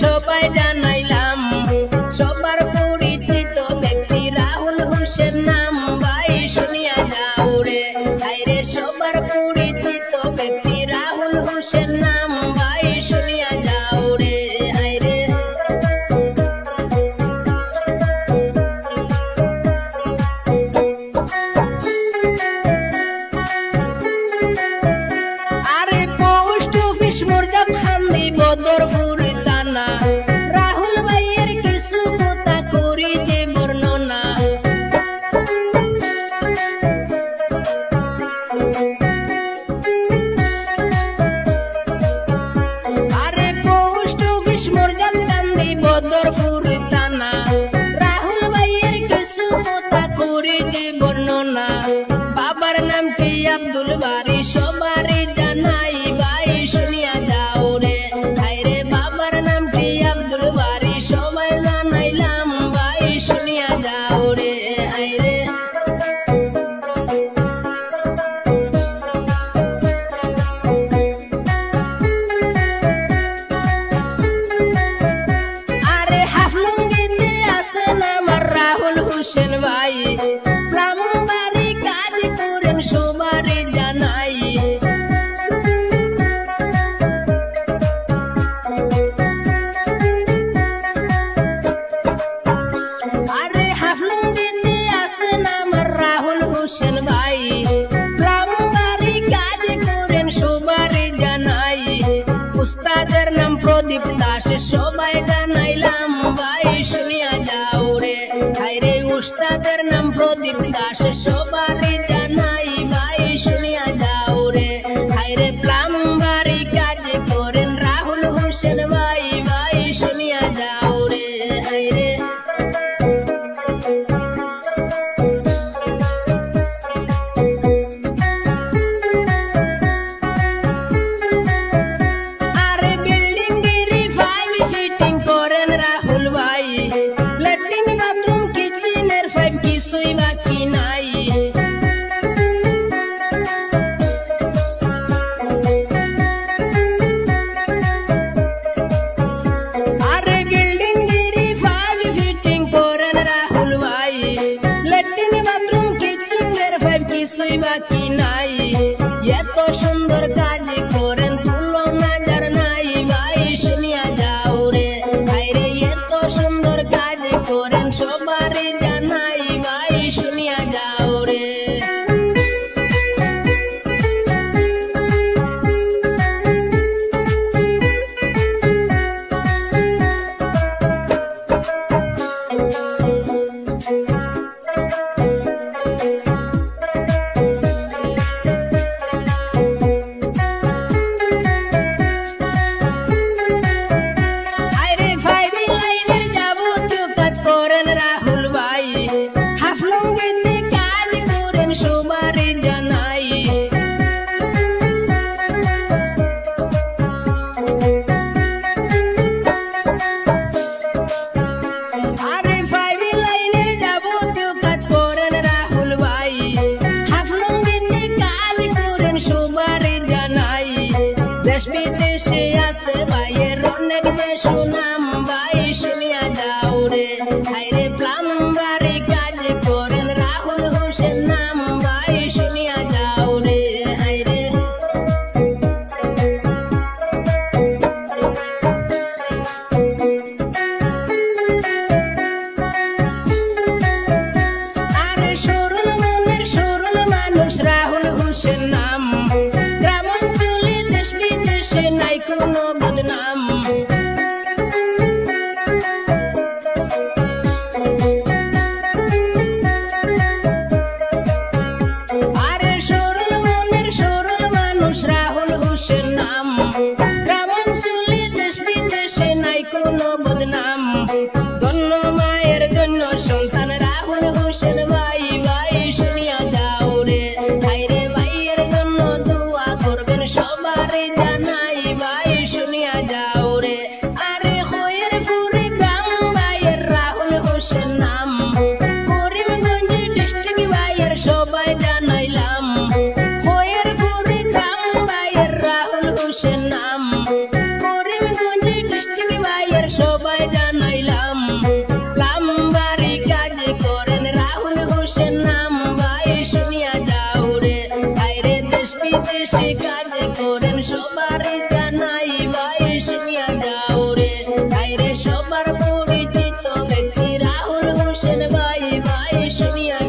সবাই জানাইলাম সবার পরিচিত ব্যক্তি রাহুল হোসেন নাম ভাই শুনিয়া যাও রে আইরে সবার পরিচিত ব্যক্তি রাহুল হোসেন নাম ভাই শুনিয়া যাও রে আইরে আরে পোস্ট অফিস মুরজাত খান্দি বদরপুর থানা রাহুল ভাইয়ের কিছু কথা করি যে বর্ণনা আরে পোস্ট অফিস মুরজাত খান্দি বদরপুর থানা রাহুল ভাইয়ের কিছু কথা করি যে বর্ণনা বাবার নামটি আব্দুল বারি সবারই জানাই ভাই শুনিয়া যাও রে আইরে বাবার নামটি আব্দুল বারি সবাই জানাইলাম ভাই শুনিয়া যাও রে আইরে আরে হাফলুঙ্গিতে আছেন আমার রাহুল হোসেন ভাই ব্রাহ্মণবাড়ি কাজ করেন সবারই জানাই আরে হাফলুঙ্গিতে আছেন আমার রাহুল হোসেন ভাই ব্রাহ্মণবাড়ি কাজ করেন সবারই জানাই উস্তাদের নাম প্রদীপ দাস সবাই জানাইলাম ভাই শুনিয়া যাও রে আইরে উস্তাদের নাম প্রদীপ দাস সবারই জানাই ভাই শুনিয়া যাও রে আইরে প্লাম্বারি কাজ করেন রাহুল হোসেন ভাই ভাই শুনিয়া যাও রে আইরে আরে বিল্ডিং গিরি ফাইভ ফিটিং করেন রাহুল ভাই ল্যাট্রিন বাথরুম কিচেনের ফাইভ কিছুই বাকি নাই আরে বিল্ডিং গিরি ফাইভ ফিটিং করেন রাহুল ভাই ল্যাট্রিন বাথরুম কিচেনের ফাইভ কিছুই বাকি নাই এত সুন্দর কাজ করেন তুলনা যার নাই ভাই শুনিয়া যাও রে আইরে এত সুন্দর কাজ করেন সবারই জানাই ভাই শুনিয়া যাও রে আইরে ফাইভ লাইনের যাবতীয় কাজ করেন রাহুল ভাই হাফলুঙ্গিতে কাজ করেন সবারই জানাই আরে ফাইভ লাইনের যাবতীয় কাজ করেন রাহুল ভাই হাফলুঙ্গিতে কাজ করেন সবারই জানাই দেশ বিদেশে আছে ভাইয়ের অনেক দেশ সুনাম ভাই শুনিয়া যাও রে আইরে প্লাম্বারি কাজ করেন রাহুল হোসেন নাম ভাই শুনিয়া যাও রে আইরে আরে সরল মনের সরল মানুষ রাহুল হোসেন নাম গ্রামাঞ্চলে দেশ বিদেশে নাই কোনো বদনাম আরে সরল মনের সরল মানুষ রাহুল হোসেন নাম গ্রামাঞ্চলে দেশ বিদেশে নাই কোনো বদনাম ধন্য মায়ের জন্য সন্তান রাহুল হোসেন ভাই ভাই শুনিয়া যাও রে আইরে ভাইয়ের জন্য দোয়া করবেন সবারই জানাই ভাই শুনিয়া যাও বেশি কাজ করেন সবারই জানাই ভাই শুনিয়া যাও রে বাইরে সবার পরিচিত ব্যক্তি রাহুল হোসেন ভাই ভাই শুনিয়া